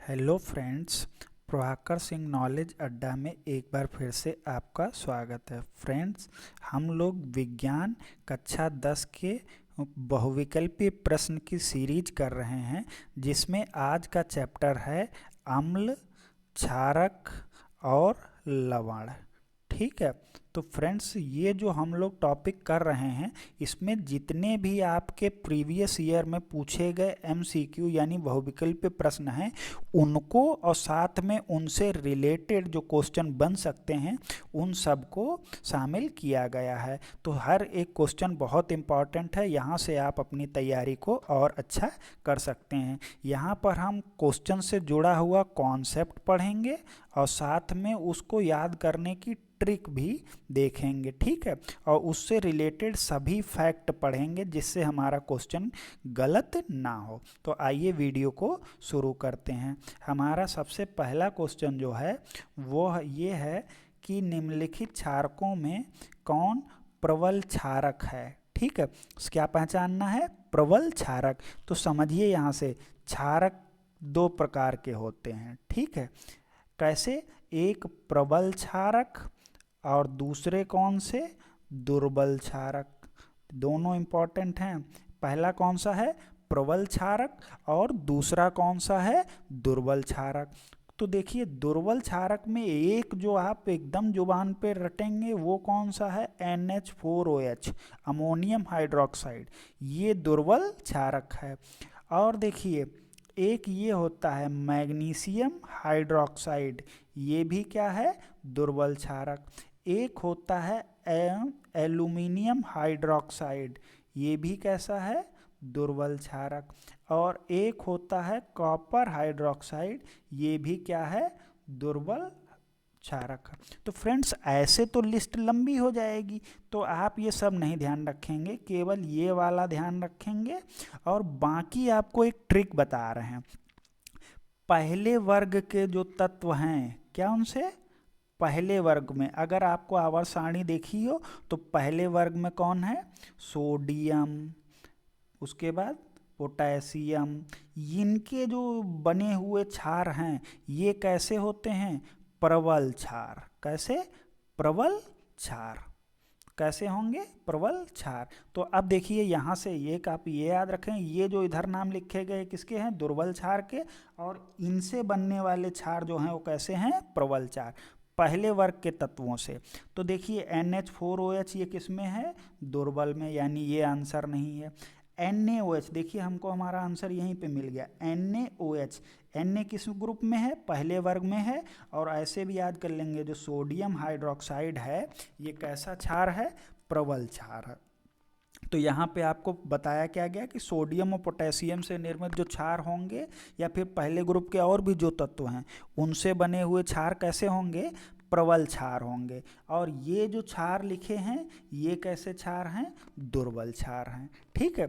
Hello friends, Prabhakar Singh knowledge अड्डा में एक बार फिर से आपका स्वागत है। फ्रेंड्स, हम लोग विज्ञान कक्षा 10 के बहुविकल्पीय प्रश्न की सीरीज कर रहे हैं, जिसमें आज का चैप्टर है अम्ल, क्षारक और लवण। ठीक है, तो फ्रेंड्स ये जो हम लोग टॉपिक कर रहे हैं, इसमें जितने भी आपके प्रीवियस ईयर में पूछे गए एमसीक्यू यानी बहुविकल्पीय प्रश्न हैं, उनको और साथ में उनसे रिलेटेड जो क्वेश्चन बन सकते हैं उन सब को शामिल किया गया है। तो हर एक क्वेश्चन बहुत इम्पॉर्टेंट है, यहाँ से आप अपनी तैयारी को और अच्छा कर सकते हैं। यहाँ पर हम क्वेश्चन से जुड़ा हुआ कॉन्सेप्ट पढ़ेंगे और साथ में उसको याद करने की ट्रिक भी देखेंगे। ठीक है, और उससे रिलेटेड सभी फैक्ट पढ़ेंगे जिससे हमारा क्वेश्चन गलत ना हो। तो आइए वीडियो को शुरू करते हैं। हमारा सबसे पहला क्वेश्चन जो है वो ये है कि निम्नलिखित क्षारकों में कौन प्रबल क्षारक है। ठीक है, क्या पहचानना है? प्रबल क्षारक। तो समझिए, यहाँ से क्षारक दो प्रकार के होते हैं। ठीक है, कैसे? एक प्रबल क्षारक और दूसरे कौन से? दुर्बल क्षारक। दोनों इंपॉर्टेंट हैं। पहला कौन सा है? प्रबल क्षारक, और दूसरा कौन सा है? दुर्बल क्षारक। तो देखिए, दुर्बल क्षारक में एक जो आप एकदम जुबान पे रटेंगे वो कौन सा है? NH4OH, ammonium hydroxide. ये दुर्बल क्षारक है। और देखिए, एक ये होता है मैग्नीशियम हाइड्रोक्साइड, ये भी क्या है? दुर्बल क्षारक। एक होता है एल्यूमिनियम हाइड्रोक्साइड, ये भी कैसा है? दुर्बल क्षारक। और एक होता है कॉपर हाइड्रोक्साइड, ये भी क्या है? दुर्बल क्षारक। तो फ्रेंड्स, ऐसे तो लिस्ट लंबी हो जाएगी, तो आप ये सब नहीं ध्यान रखेंगे, केवल ये वाला ध्यान रखेंगे। और बाकी आपको एक ट्रिक बता रहे हैं। पहले वर्ग के जो तत्व हैं, क्या उनसे? पहले वर्ग में अगर आपको आवर्त सारणी देखी हो तो पहले वर्ग में कौन है? सोडियम, उसके बाद पोटेशियम। इनके जो बने हुए क्षार हैं ये कैसे होते हैं? प्रबल क्षार। कैसे? प्रबल क्षार। कैसे होंगे? प्रबल क्षार। तो अब देखिए, यहाँ से एक आप ये याद रखें, ये जो इधर नाम लिखे गए किसके हैं? दुर्बल क्षार के। और इनसे बनने वाले क्षार जो हैं वो कैसे हैं? प्रबल क्षार, पहले वर्ग के तत्वों से। तो देखिए, NH4OH ये किस में है? दुर्बल में, यानी ये आंसर नहीं है। NaOH, देखिए हमको हमारा आंसर यहीं पे मिल गया। NaOH, Na किस ग्रुप में है? पहले वर्ग में है। और ऐसे भी याद कर लेंगे, जो सोडियम हाइड्रोक्साइड है ये कैसा क्षार है? प्रबल क्षार है। तो यहाँ पे आपको बताया क्या गया कि सोडियम और पोटेशियम से निर्मित जो क्षार होंगे, या फिर पहले ग्रुप के और भी जो तत्व हैं उनसे बने हुए क्षार कैसे होंगे? प्रबल क्षार होंगे। और ये जो क्षार लिखे हैं ये कैसे क्षार हैं? दुर्बल क्षार हैं। ठीक है,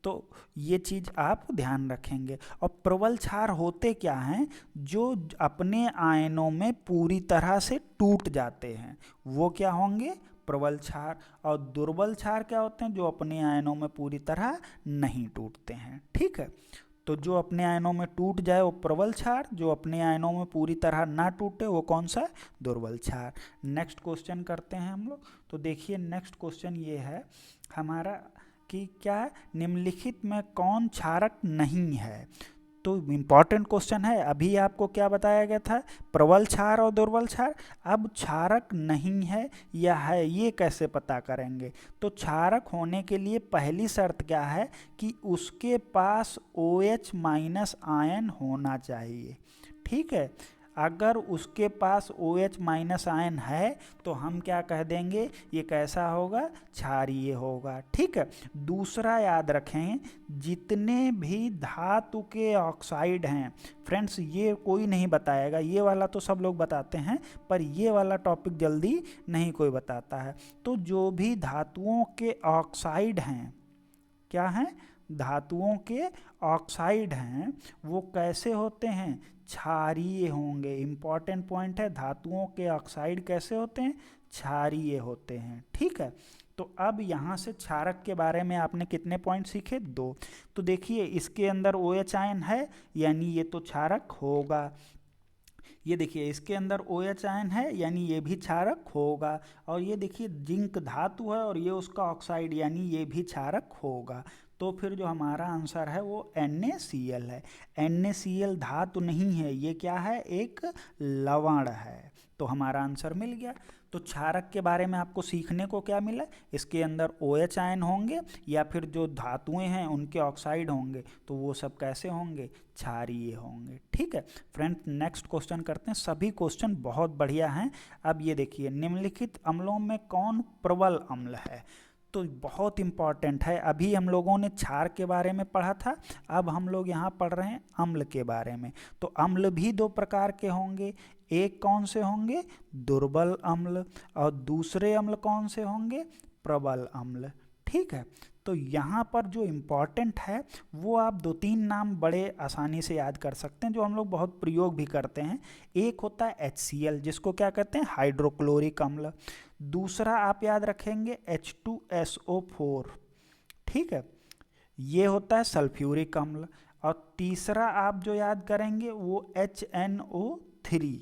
तो ये चीज़ आप ध्यान रखेंगे। और प्रबल क्षार होते क्या हैं? जो अपने आयनों में पूरी तरह से टूट जाते हैं, वो क्या होंगे? प्रबल क्षार। और दुर्बल क्षार क्या होते हैं? जो अपने आयनों में पूरी तरह नहीं टूटते हैं। ठीक है, तो जो अपने आयनों में टूट जाए वो प्रबल क्षार, जो अपने आयनों में पूरी तरह ना टूटे वो कौन सा? दुर्बल क्षार। नेक्स्ट क्वेश्चन करते हैं हम लोग। तो देखिए, नेक्स्ट क्वेश्चन ये है हमारा कि क्या निम्नलिखित में कौन क्षारक नहीं है। तो इम्पॉर्टेंट क्वेश्चन है। अभी आपको क्या बताया गया था? प्रबल क्षार और दुर्बल क्षार। अब क्षारक नहीं है या है, ये कैसे पता करेंगे? तो क्षारक होने के लिए पहली शर्त क्या है कि उसके पास OH माइनस आयन होना चाहिए। ठीक है, अगर उसके पास OH माइनस आयन है तो हम क्या कह देंगे? ये कैसा होगा? क्षारीय होगा। ठीक है, दूसरा याद रखें, जितने भी धातु के ऑक्साइड हैं, फ्रेंड्स ये कोई नहीं बताएगा, ये वाला तो सब लोग बताते हैं, पर ये वाला टॉपिक जल्दी नहीं कोई बताता है। तो जो भी धातुओं के ऑक्साइड हैं, क्या हैं? धातुओं के ऑक्साइड हैं, वो कैसे होते हैं? क्षारीय होंगे। इंपॉर्टेंट पॉइंट है, धातुओं के ऑक्साइड कैसे होते हैं? क्षारीय होते हैं। ठीक है, तो अब यहाँ से क्षारक के बारे में आपने कितने पॉइंट सीखे? 2। तो देखिए इसके अंदर OH आयन है, यानी ये तो क्षारक होगा। ये देखिए इसके अंदर OH आयन है, यानी ये भी क्षारक होगा। और ये देखिए जिंक धातु है और ये उसका ऑक्साइड, यानी ये भी क्षारक होगा। तो फिर जो हमारा आंसर है वो NaCl है। NaCl धातु नहीं है, ये क्या है? एक लवण है। तो हमारा आंसर मिल गया। तो क्षारक के बारे में आपको सीखने को क्या मिला? इसके अंदर OH आयन होंगे या फिर जो धातुएं हैं उनके ऑक्साइड होंगे, तो वो सब कैसे होंगे? क्षारीय होंगे। ठीक है फ्रेंड्स, नेक्स्ट क्वेश्चन करते हैं। सभी क्वेश्चन बहुत बढ़िया हैं। अब ये देखिए, निम्नलिखित अम्लों में कौन प्रबल अम्ल है? तो बहुत इंपॉर्टेंट है। अभी हम लोगों ने क्षार के बारे में पढ़ा था, अब हम लोग यहाँ पढ़ रहे हैं अम्ल के बारे में। तो अम्ल भी 2 प्रकार के होंगे। एक कौन से होंगे? दुर्बल अम्ल। और दूसरे अम्ल कौन से होंगे? प्रबल अम्ल। ठीक है, तो यहाँ पर जो इम्पॉर्टेंट है वो आप 2-3 नाम बड़े आसानी से याद कर सकते हैं, जो हम लोग बहुत प्रयोग भी करते हैं। एक होता है HCl, जिसको क्या कहते हैं? हाइड्रोक्लोरिक अम्ल। दूसरा आप याद रखेंगे H2SO4। ठीक है, ये होता है सल्फ्यूरिक अम्ल। और तीसरा आप जो याद करेंगे वो HNO3।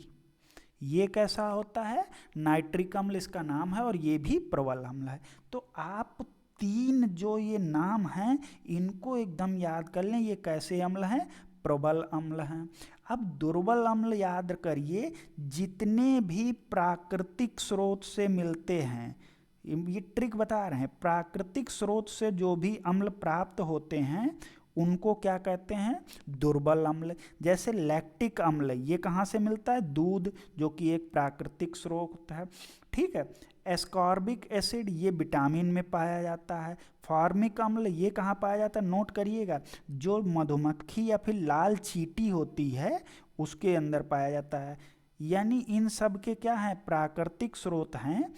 ये कैसा होता है? नाइट्रिक अम्ल इसका नाम है, और ये भी प्रबल अम्ल है। तो आप 3 जो ये नाम हैं इनको एकदम याद कर लें। ये कैसे अम्ल हैं? प्रबल अम्ल हैं। अब दुर्बल अम्ल याद करिए, जितने भी प्राकृतिक स्रोत से मिलते हैं, ये ट्रिक बता रहे हैं, प्राकृतिक स्रोत से जो भी अम्ल प्राप्त होते हैं उनको क्या कहते हैं? दुर्बल अम्ल। जैसे लैक्टिक अम्ल, ये कहाँ से मिलता है? दूध, जो कि एक प्राकृतिक स्रोत है। ठीक है, एस्कॉर्बिक एसिड, ये विटामिन में पाया जाता है। फॉर्मिक अम्ल, ये कहाँ पाया जाता है? नोट करिएगा, जो मधुमक्खी या फिर लाल चींटी होती है उसके अंदर पाया जाता है। यानी इन सब के क्या है? प्राकृतिक स्रोत हैं।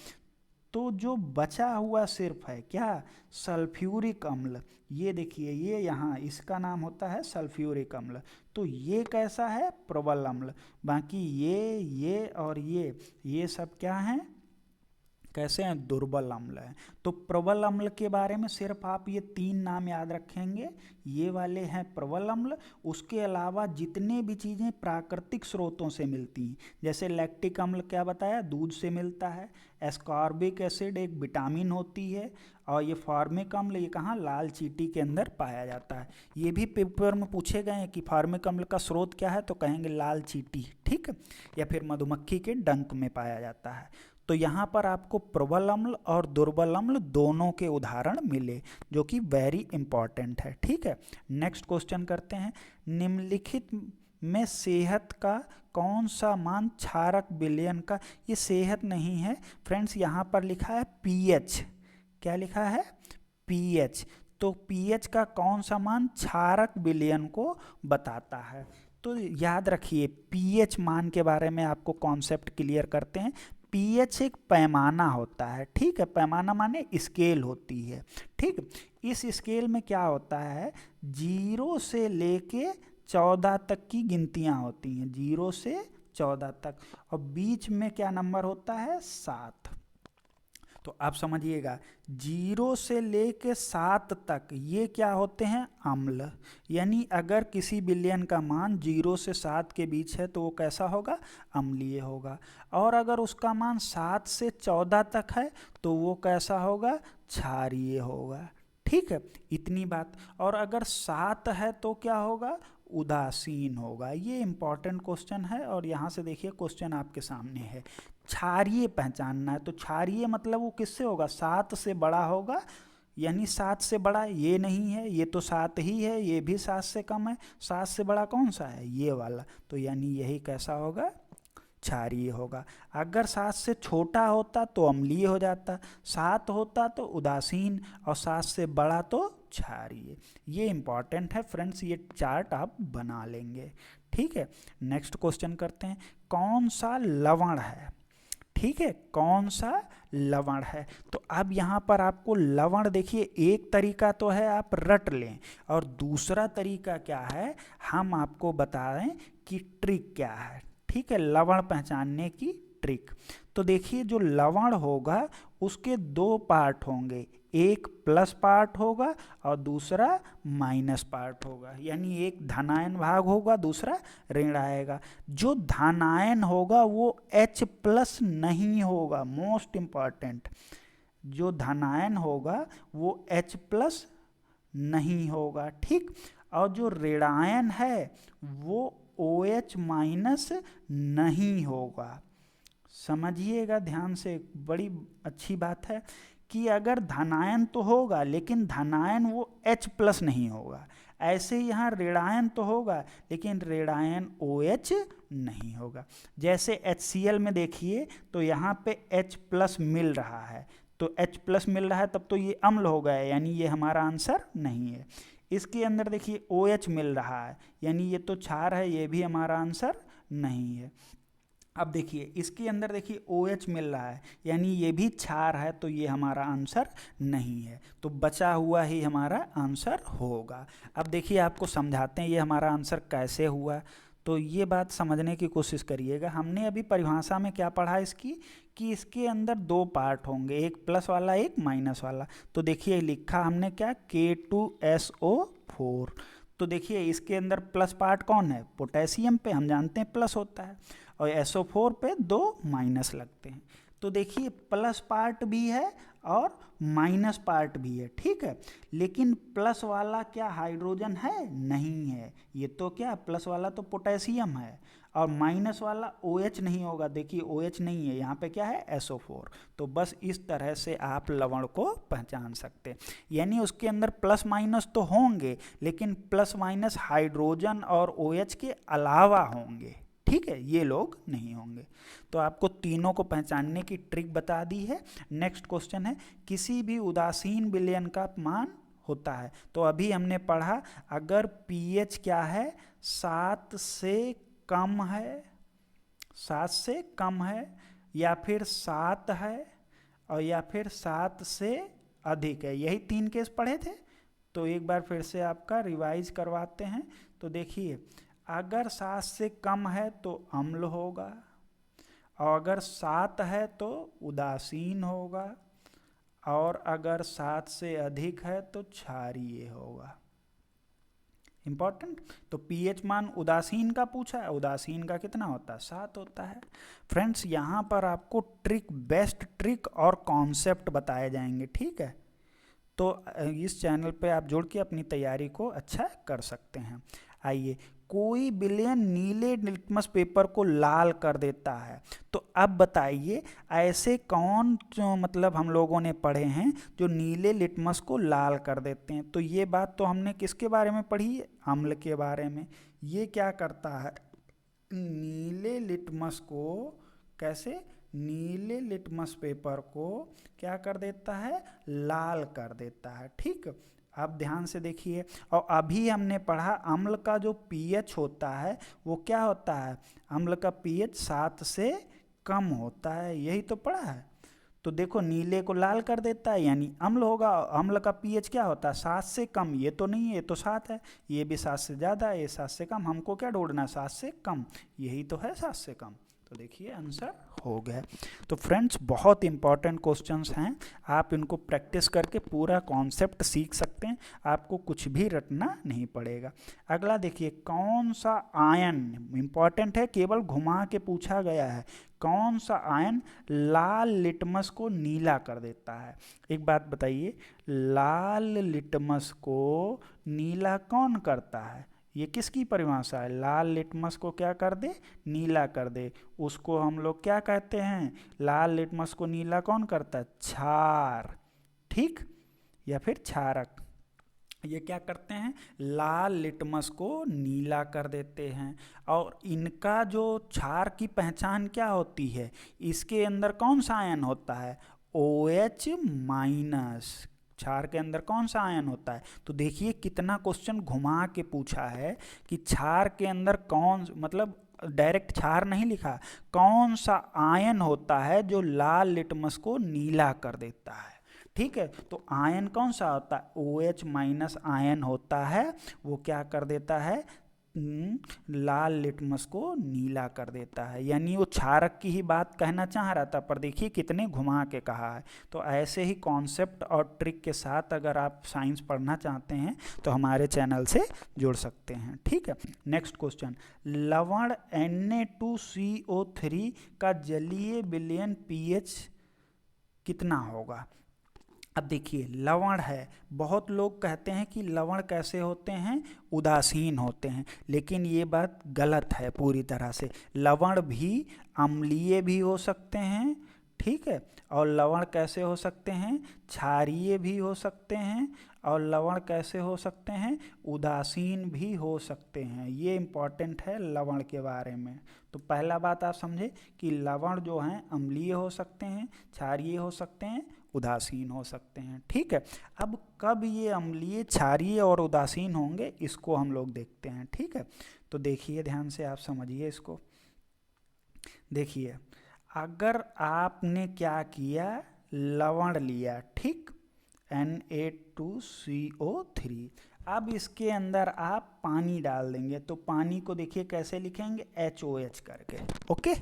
तो जो बचा हुआ सिर्फ है क्या? सल्फ्यूरिक अम्ल। ये देखिए, ये यहाँ इसका नाम होता है सल्फ्यूरिक अम्ल। तो ये कैसा है? प्रबल अम्ल। बाकी ये और ये सब क्या हैं? कैसे हैं? दुर्बल अम्ल है। तो प्रबल अम्ल के बारे में सिर्फ आप ये 3 नाम याद रखेंगे, ये वाले हैं प्रबल अम्ल। उसके अलावा जितने भी चीज़ें प्राकृतिक स्रोतों से मिलती हैं, जैसे लैक्टिक अम्ल क्या बताया? दूध से मिलता है। एस्कॉर्बिक एसिड एक विटामिन होती है। और ये फॉर्मिक अम्ल, ये कहाँ? लाल चींटी के अंदर पाया जाता है। ये भी पेपर में पूछे गए हैं कि फॉर्मिक अम्ल का स्रोत क्या है, तो कहेंगे लाल चींटी। ठीक है, या फिर मधुमक्खी के डंक में पाया जाता है। तो यहाँ पर आपको प्रबल अम्ल और दुर्बल अम्ल दोनों के उदाहरण मिले, जो कि वेरी इंपॉर्टेंट है। ठीक है, नेक्स्ट क्वेश्चन करते हैं। निम्नलिखित में सेहत का कौन सा मान क्षारक विलयन का? ये सेहत नहीं है फ्रेंड्स, यहाँ पर लिखा है pH। क्या लिखा है? pH। तो pH का कौन सा मान क्षारक विलयन को बताता है? तो याद रखिए, pH मान के बारे में आपको कॉन्सेप्ट क्लियर करते हैं। pH एक पैमाना होता है। ठीक है, पैमाना माने स्केल होती है। ठीक, इस स्केल में क्या होता है? 0 से लेके 14 तक की गिनतियां होती हैं, 0 से 14 तक, और बीच में क्या नंबर होता है? 7। तो आप समझिएगा, 0 से लेके 7 तक ये क्या होते हैं? अम्ल। यानी अगर किसी विलयन का मान 0 से 7 के बीच है तो वो कैसा होगा? अम्लीय होगा। और अगर उसका मान 7 से 14 तक है तो वो कैसा होगा? क्षारीय होगा। ठीक है, इतनी बात। और अगर 7 है तो क्या होगा? उदासीन होगा। ये इंपॉर्टेंट क्वेश्चन है, और यहाँ से देखिए क्वेश्चन आपके सामने है। क्षारीय पहचानना है, तो क्षारीय मतलब वो किससे होगा? 7 से बड़ा होगा। यानी 7 से बड़ा ये नहीं है, ये तो 7 ही है, ये भी 7 से कम है। 7 से बड़ा कौन सा है? ये वाला। तो यानी यही कैसा होगा? क्षारीय होगा। अगर 7 से छोटा होता तो अम्लीय हो जाता, 7 होता तो उदासीन, और 7 से बड़ा तो क्षारीय। ये इंपॉर्टेंट है फ्रेंड्स, ये चार्ट आप बना लेंगे। ठीक है, नेक्स्ट क्वेश्चन करते हैं। कौन सा लवण है? ठीक है, कौन सा लवण है? तो अब यहाँ पर आपको लवण देखिए, एक तरीका तो है आप रट लें, और दूसरा तरीका क्या है हम आपको बता रहे हैं कि ट्रिक क्या है। ठीक है, लवण पहचानने की ट्रिक। तो देखिए, जो लवण होगा उसके दो पार्ट होंगे, एक प्लस पार्ट होगा और दूसरा माइनस पार्ट होगा, यानी एक धनायन भाग होगा दूसरा ऋण आएगा। जो धनायन होगा वो H प्लस नहीं होगा, मोस्ट इम्पॉर्टेंट, जो धनायन होगा वो H प्लस नहीं होगा, ठीक। और जो ऋणायन है वो OH माइनस नहीं होगा। समझिएगा ध्यान से, बड़ी अच्छी बात है कि अगर धनायन तो होगा लेकिन धनायन वो H प्लस नहीं होगा, ऐसे यहाँ ऋणायन तो होगा लेकिन ऋणायन OH नहीं होगा। जैसे HCl में देखिए तो यहाँ पे H प्लस मिल रहा है, तो H प्लस मिल रहा है तब तो ये अम्ल हो गया, यानी ये हमारा आंसर नहीं है। इसके अंदर देखिए OH मिल रहा है, यानी ये तो क्षार है, ये भी हमारा आंसर नहीं है। अब देखिए इसके अंदर देखिए OH मिल रहा है, यानी ये भी क्षार है, तो ये हमारा आंसर नहीं है, तो बचा हुआ ही हमारा आंसर होगा। अब देखिए आपको समझाते हैं ये हमारा आंसर कैसे हुआ, तो ये बात समझने की कोशिश करिएगा। हमने अभी परिभाषा में क्या पढ़ा इसकी, कि इसके अंदर दो पार्ट होंगे, एक प्लस वाला एक माइनस वाला। तो देखिए लिखा हमने क्या, K2SO4। तो देखिए इसके अंदर प्लस पार्ट कौन है, पोटेशियम पे हम जानते हैं प्लस होता है, और SO4 पे दो माइनस लगते हैं। तो देखिए प्लस पार्ट भी है और माइनस पार्ट भी है, ठीक है। लेकिन प्लस वाला क्या हाइड्रोजन है, नहीं है, ये तो क्या प्लस वाला तो पोटेशियम है, और माइनस वाला OH नहीं होगा। देखिए OH नहीं है, यहाँ पे क्या है SO4। तो बस इस तरह से आप लवण को पहचान सकते हैं, यानी उसके अंदर प्लस माइनस तो होंगे लेकिन प्लस माइनस हाइड्रोजन और OH के अलावा होंगे, ठीक है, ये लोग नहीं होंगे। तो आपको तीनों को पहचानने की ट्रिक बता दी है। नेक्स्ट क्वेश्चन है, किसी भी उदासीन विलयन का मान होता है। तो अभी हमने पढ़ा अगर pH क्या है, 7 से कम है, 7 से कम है, या फिर 7 है, और या फिर 7 से अधिक है, यही तीन केस पढ़े थे। तो एक बार फिर से आपका रिवाइज करवाते हैं। तो देखिए अगर 7 से कम है तो अम्ल होगा, और अगर 7 है तो उदासीन होगा, और अगर 7 से अधिक है तो क्षारीय होगा। इंपॉर्टेंट। तो pH मान उदासीन का पूछा है, उदासीन का कितना होता है, 7 होता है। फ्रेंड्स यहाँ पर आपको ट्रिक, बेस्ट ट्रिक और कॉन्सेप्ट बताए जाएंगे, ठीक है। तो इस चैनल पे आप जुड़ के अपनी तैयारी को अच्छा कर सकते हैं। आइए, कोई विलयन नीले लिटमस पेपर को लाल कर देता है। तो अब बताइए ऐसे कौन जो मतलब हम लोगों ने पढ़े हैं जो नीले लिटमस को लाल कर देते हैं। तो ये बात तो हमने किसके बारे में पढ़ी है, अम्ल के बारे में। ये क्या करता है, नीले लिटमस को, कैसे, नीले लिटमस पेपर को क्या कर देता है, लाल कर देता है, ठीक। आप ध्यान से देखिए। और अभी हमने पढ़ा अम्ल का जो pH होता है वो क्या होता है, अम्ल का pH 7 से कम होता है, यही तो पढ़ा है। तो देखो नीले को लाल कर देता है यानी अम्ल होगा, अम्ल का pH क्या होता है, 7 से कम, ये तो नहीं है, ये तो 7 है, ये भी 7 से ज़्यादा है, ये 7 से कम, हमको क्या ढूंढना है, 7 से कम, यही तो है 7 से कम। तो देखिए आंसर हो गया। तो फ्रेंड्स बहुत इंपॉर्टेंट क्वेश्चंस हैं, आप इनको प्रैक्टिस करके पूरा कॉन्सेप्ट सीख सकते हैं, आपको कुछ भी रटना नहीं पड़ेगा। अगला देखिए, कौन सा आयन, इंपॉर्टेंट है, केवल घुमा के पूछा गया है, कौन सा आयन लाल लिटमस को नीला कर देता है। एक बात बताइए, लाल लिटमस को नीला कौन करता है, ये किसकी परिभाषा है, लाल लिटमस को क्या कर दे, नीला कर दे, उसको हम लोग क्या कहते हैं, लाल लिटमस को नीला कौन करता है, क्षार, ठीक, या फिर क्षारक। ये क्या करते हैं, लाल लिटमस को नीला कर देते हैं। और इनका जो क्षार की पहचान क्या होती है, इसके अंदर कौन सा आयन होता है, OH माइनस। क्षार के अंदर कौन सा आयन होता है, तो देखिए कितना क्वेश्चन घुमा के पूछा है कि क्षार के अंदर कौन, मतलब डायरेक्ट क्षार नहीं लिखा, कौन सा आयन होता है जो लाल लिटमस को नीला कर देता है, ठीक है। तो आयन कौन सा होता है, OH माइनस आयन होता है, वो क्या कर देता है, लाल लिटमस को नीला कर देता है। यानी वो क्षारक की ही बात कहना चाह रहा था, पर देखिए कितने घुमा के कहा है। तो ऐसे ही कॉन्सेप्ट और ट्रिक के साथ अगर आप साइंस पढ़ना चाहते हैं तो हमारे चैनल से जुड़ सकते हैं, ठीक है। नेक्स्ट क्वेश्चन, लवण Na2CO3 का जलीय विलयन pH कितना होगा? अब देखिए लवण है, बहुत लोग कहते हैं कि लवण कैसे होते हैं, उदासीन होते हैं, लेकिन ये बात गलत है पूरी तरह से। लवण भी अम्लीय भी हो सकते हैं, ठीक है, और लवण कैसे हो सकते हैं, क्षारीय भी हो सकते हैं, और लवण कैसे हो सकते हैं, उदासीन भी हो सकते हैं। ये इम्पॉर्टेंट है लवण के बारे में। तो पहला बात आप समझे कि लवण जो हैं अम्लीय हो सकते हैं, क्षारीय हो सकते हैं, उदासीन हो सकते हैं, ठीक है। अब कब ये अम्लीय, क्षारीय और उदासीन होंगे इसको हम लोग देखते हैं, ठीक है। तो देखिए ध्यान से, आप समझिए इसको। देखिए अगर आपने क्या किया, लवण लिया, ठीक, Na2CO3, अब इसके अंदर आप पानी डाल देंगे। तो पानी को देखिए कैसे लिखेंगे, HOH करके, ओके।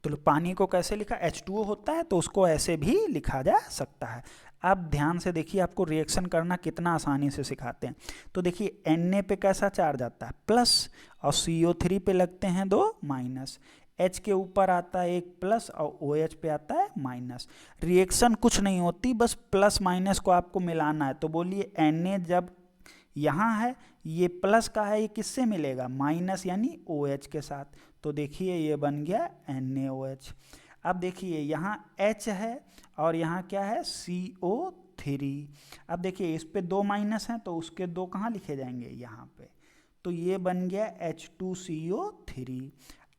तो पानी को कैसे लिखा, H2O होता है तो उसको ऐसे भी लिखा जा सकता है। अब ध्यान से देखिए, आपको रिएक्शन करना कितना आसानी से सिखाते हैं। तो देखिए Na पे कैसा चार्ज आता है, प्लस, और CO3 पे लगते हैं 2 माइनस। H के ऊपर आता है 1 प्लस और OH पे आता है माइनस। रिएक्शन कुछ नहीं होती, बस प्लस माइनस को आपको मिलाना है। तो बोलिए Na जब यहाँ है, ये प्लस का है, ये किससे मिलेगा, माइनस यानी OH के साथ। तो देखिए ये बन गया NaOH। अब देखिए यहाँ H है और यहाँ क्या है, CO3। अब देखिए इस पे 2 माइनस हैं तो उसके 2 कहाँ लिखे जाएंगे, यहाँ पे। तो ये बन गया H2CO3।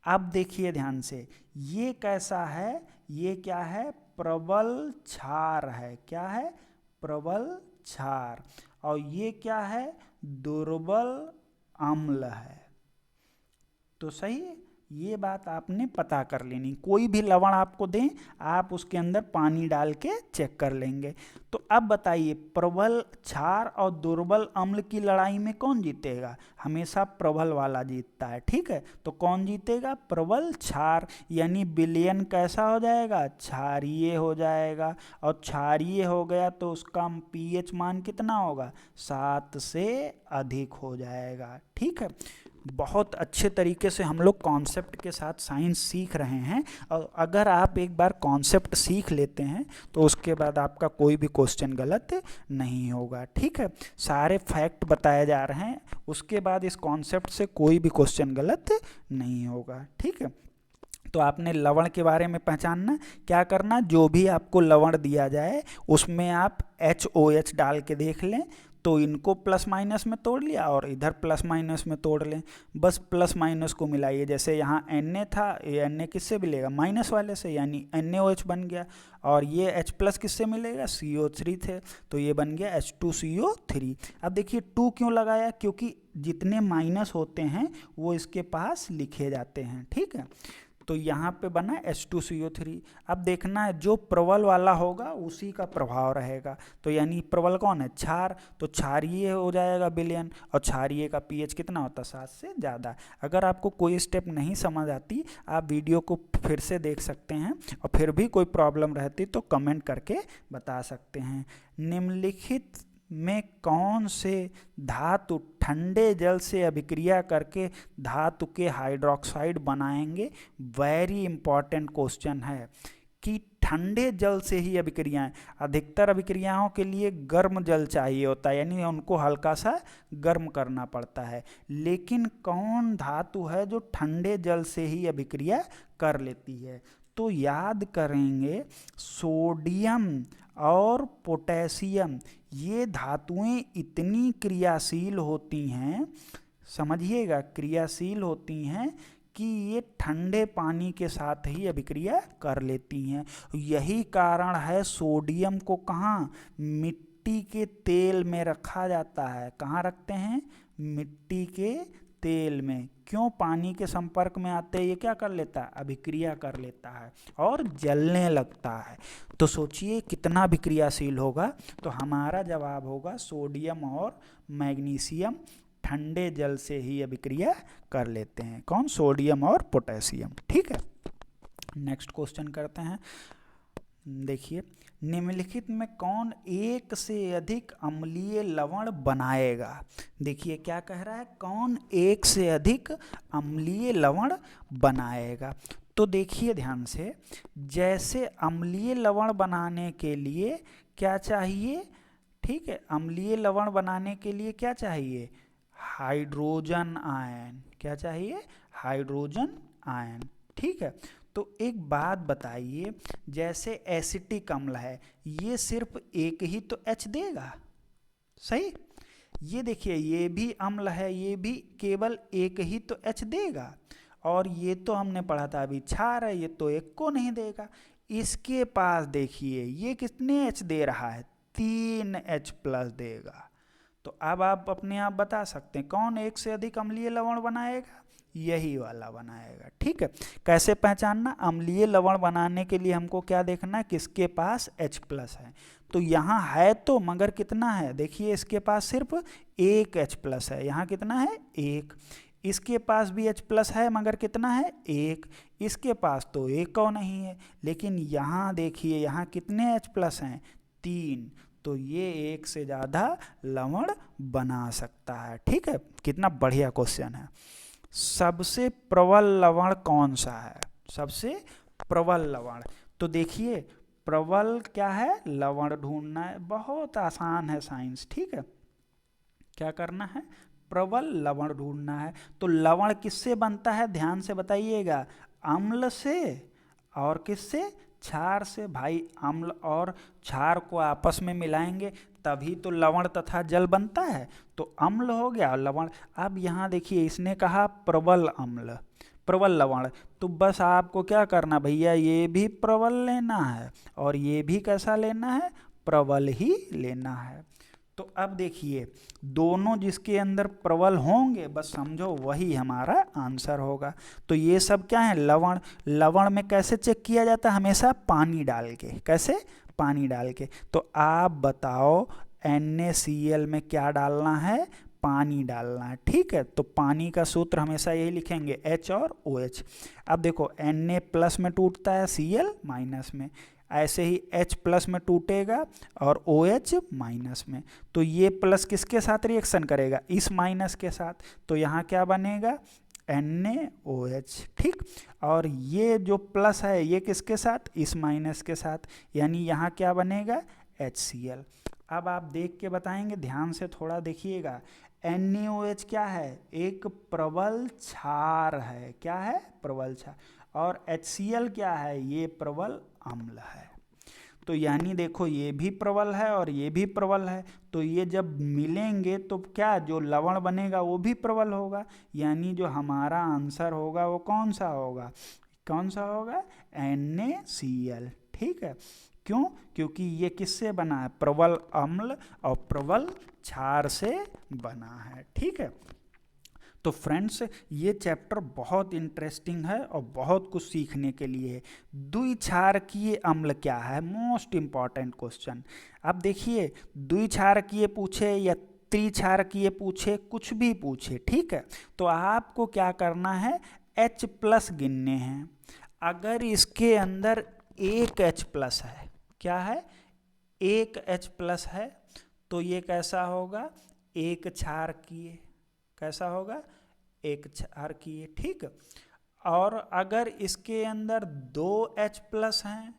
अब देखिए ध्यान से, ये कैसा है, ये क्या है, प्रबल क्षार है। क्या है, प्रबल क्षार। और ये क्या है, दुर्बल अम्ल है। तो सही है, ये बात आपने पता कर लेनी। कोई भी लवण आपको दें, आप उसके अंदर पानी डाल के चेक कर लेंगे। तो अब बताइए, प्रबल क्षार और दुर्बल अम्ल की लड़ाई में कौन जीतेगा? हमेशा प्रबल वाला जीतता है, ठीक है। तो कौन जीतेगा, प्रबल क्षार, यानी विलयन कैसा हो जाएगा, क्षारीय हो जाएगा। और क्षारीय हो गया तो उसका pH मान कितना होगा, 7 से अधिक हो जाएगा, ठीक है। बहुत अच्छे तरीके से हम लोग कॉन्सेप्ट के साथ साइंस सीख रहे हैं। और अगर आप एक बार कॉन्सेप्ट सीख लेते हैं तो उसके बाद आपका कोई भी क्वेश्चन गलत नहीं होगा, ठीक है। सारे फैक्ट बताए जा रहे हैं, उसके बाद इस कॉन्सेप्ट से कोई भी क्वेश्चन गलत नहीं होगा, ठीक है। तो आपने लवण के बारे में पहचानना, क्या करना, जो भी आपको लवण दिया जाए उसमें आप HOH डाल के देख लें। तो इनको प्लस माइनस में तोड़ लिया और इधर प्लस माइनस में तोड़ लें, बस प्लस माइनस को मिलाइए। जैसे यहाँ Na था, ये Na किससे मिलेगा, माइनस वाले से, यानी NaOH बन गया। और ये H प्लस किससे मिलेगा, CO3 थे, तो ये बन गया H2CO3। अब देखिए 2 क्यों लगाया, क्योंकि जितने माइनस होते हैं वो इसके पास लिखे जाते हैं, ठीक है। तो यहाँ पे बना H2CO3। अब देखना है जो प्रबल वाला होगा उसी का प्रभाव रहेगा। तो यानी प्रबल कौन है, क्षार, तो क्षारीय हो जाएगा विलयन, और क्षारीय का pH कितना होता है, 7 से ज़्यादा। अगर आपको कोई स्टेप नहीं समझ आती, आप वीडियो को फिर से देख सकते हैं, और फिर भी कोई प्रॉब्लम रहती तो कमेंट करके बता सकते हैं। निम्नलिखित में कौन से धातु ठंडे जल से अभिक्रिया करके धातु के हाइड्रोक्साइड बनाएंगे? वेरी इंपॉर्टेंट क्वेश्चन है कि ठंडे जल से ही अभिक्रियाएं, अधिकतर अभिक्रियाओं के लिए गर्म जल चाहिए होता है, यानी उनको हल्का सा गर्म करना पड़ता है। लेकिन कौन धातु है जो ठंडे जल से ही अभिक्रिया कर लेती है? तो याद करेंगे, सोडियम और पोटेशियम, ये धातुएं इतनी क्रियाशील होती हैं, समझिएगा, क्रियाशील होती हैं कि ये ठंडे पानी के साथ ही अभिक्रिया कर लेती हैं। यही कारण है सोडियम को कहाँ, मिट्टी के तेल में रखा जाता है। कहाँ रखते हैं, मिट्टी के तेल में। क्यों, पानी के संपर्क में आते ही ये क्या कर लेता है, अभिक्रिया कर लेता है और जलने लगता है। तो सोचिए कितना अभिक्रियाशील होगा। तो हमारा जवाब होगा सोडियम और मैग्नीशियम ठंडे जल से ही अभिक्रिया कर लेते हैं। कौन? सोडियम और पोटेशियम। ठीक है, नेक्स्ट क्वेश्चन करते हैं। देखिए, निम्नलिखित में कौन एक से अधिक अम्लीय लवण बनाएगा? देखिए क्या कह रहा है, कौन एक से अधिक अम्लीय लवण बनाएगा। तो देखिए ध्यान से, जैसे अम्लीय लवण बनाने के लिए क्या चाहिए? ठीक है, अम्लीय लवण बनाने के लिए क्या चाहिए? Hydrogen ion. क्या चाहिए? Hydrogen ion. ठीक है, तो एक बात बताइए, जैसे एसिटिक अम्ल है, ये सिर्फ एक ही तो H देगा, सही? ये देखिए, ये भी अम्ल है, ये भी केवल एक ही तो H देगा। और ये तो हमने पढ़ा था अभी, क्षार है, ये तो एक को नहीं देगा। इसके पास देखिए, ये कितने H दे रहा है? 3H प्लस देगा। तो अब आप अपने आप बता सकते हैं कौन एक से अधिक अम्लीय लवण बनाएगा? यही वाला बनाएगा। ठीक है, कैसे पहचानना? अम्लीय लवण बनाने के लिए हमको क्या देखना है? किसके पास H प्लस है। तो यहाँ है तो, मगर कितना है? देखिए, इसके पास सिर्फ एक H प्लस है। यहाँ कितना है? एक। इसके पास भी H प्लस है, मगर कितना है? एक। इसके पास तो एक और नहीं है। लेकिन यहाँ देखिए, यहाँ कितने H प्लस हैं? 3। तो ये एक से ज़्यादा लवण बना सकता है। ठीक है, कितना बढ़िया क्वेश्चन है। सबसे प्रबल लवण कौन सा है? सबसे प्रबल लवण, तो देखिए, प्रबल क्या है? लवण ढूंढना है, बहुत आसान है साइंस। ठीक है, क्या करना है? प्रबल लवण ढूंढना है। तो लवण किससे बनता है? ध्यान से बताइएगा, अम्ल से और किससे? क्षार से। भाई, अम्ल और क्षार को आपस में मिलाएंगे तभी तो लवण तथा जल बनता है। तो अम्ल हो गया, लवण। अब यहाँ देखिए, इसने कहा प्रबल अम्ल, प्रबल लवण, तो बस आपको क्या करना भैया, ये भी प्रबल लेना है और ये भी कैसा लेना है? प्रबल ही लेना है। तो अब देखिए, दोनों जिसके अंदर प्रबल होंगे, बस समझो वही हमारा आंसर होगा। तो ये सब क्या है? लवण। लवण में कैसे चेक किया जाता है? हमेशा पानी डाल के। कैसे? पानी डाल के। तो आप बताओ, NaCl में क्या डालना है? पानी डालना है। ठीक है, तो पानी का सूत्र हमेशा यही लिखेंगे, H और OH। अब देखो, Na प्लस में टूटता है, Cl माइनस में, ऐसे ही H प्लस में टूटेगा और OH माइनस में। तो ये प्लस किसके साथ रिएक्शन करेगा? इस माइनस के साथ। तो यहाँ क्या बनेगा? NaOH। ठीक, और ये जो प्लस है ये किसके साथ? इस माइनस के साथ, यानी यहाँ क्या बनेगा? HCl। अब आप देख के बताएंगे, ध्यान से थोड़ा देखिएगा। NaOH क्या है? एक प्रबल क्षार है। क्या है? प्रबल क्षार। और HCl क्या है? ये प्रबल अम्ल है। तो यानी देखो, ये भी प्रबल है और ये भी प्रबल है, तो ये जब मिलेंगे तो क्या, जो लवण बनेगा वो भी प्रबल होगा। यानी जो हमारा आंसर होगा वो कौन सा होगा? कौन सा होगा? NaCl। ठीक है, क्यों? क्योंकि ये किससे बना है? प्रबल अम्ल और प्रबल क्षार से बना है। ठीक है, तो फ्रेंड्स, ये चैप्टर बहुत इंटरेस्टिंग है और बहुत कुछ सीखने के लिए है। द्विक्षारकीय अम्ल क्या है? Most important question. अब देखिए, द्विक्षारकीय पूछे या त्रिक्षारकीय पूछे, कुछ भी पूछे, ठीक है, तो आपको क्या करना है? H प्लस गिनने हैं। अगर इसके अंदर एक H प्लस है, क्या है? एक H प्लस है, तो ये कैसा होगा? एक क्षारकीय। कैसा होगा? एक क्षारकीय। ठीक, और अगर इसके अंदर दो H प्लस हैं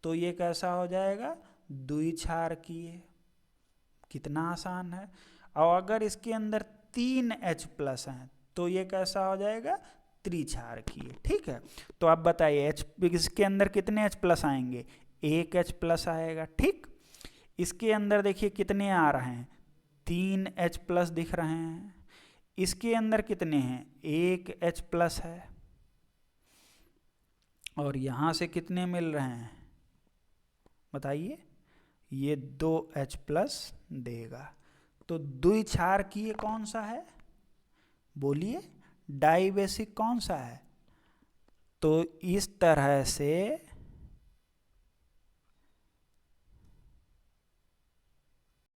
तो ये कैसा हो जाएगा? द्विक्षारकीय। कितना आसान है। और अगर इसके अंदर 3 H प्लस हैं तो ये कैसा हो जाएगा? त्रिक्षारकीय। ठीक है, तो आप बताइए, इसके अंदर कितने H प्लस आएंगे? एक H प्लस आएगा। ठीक, इसके अंदर देखिए कितने आ रहे हैं? 3 H प्लस दिख रहे हैं। इसके अंदर कितने हैं? एक H प्लस है। और यहाँ से कितने मिल रहे हैं बताइए? ये 2 H प्लस देगा। तो द्विक्षारकीय कौन सा है? बोलिए। डाइबेसिक कौन सा है? तो इस तरह से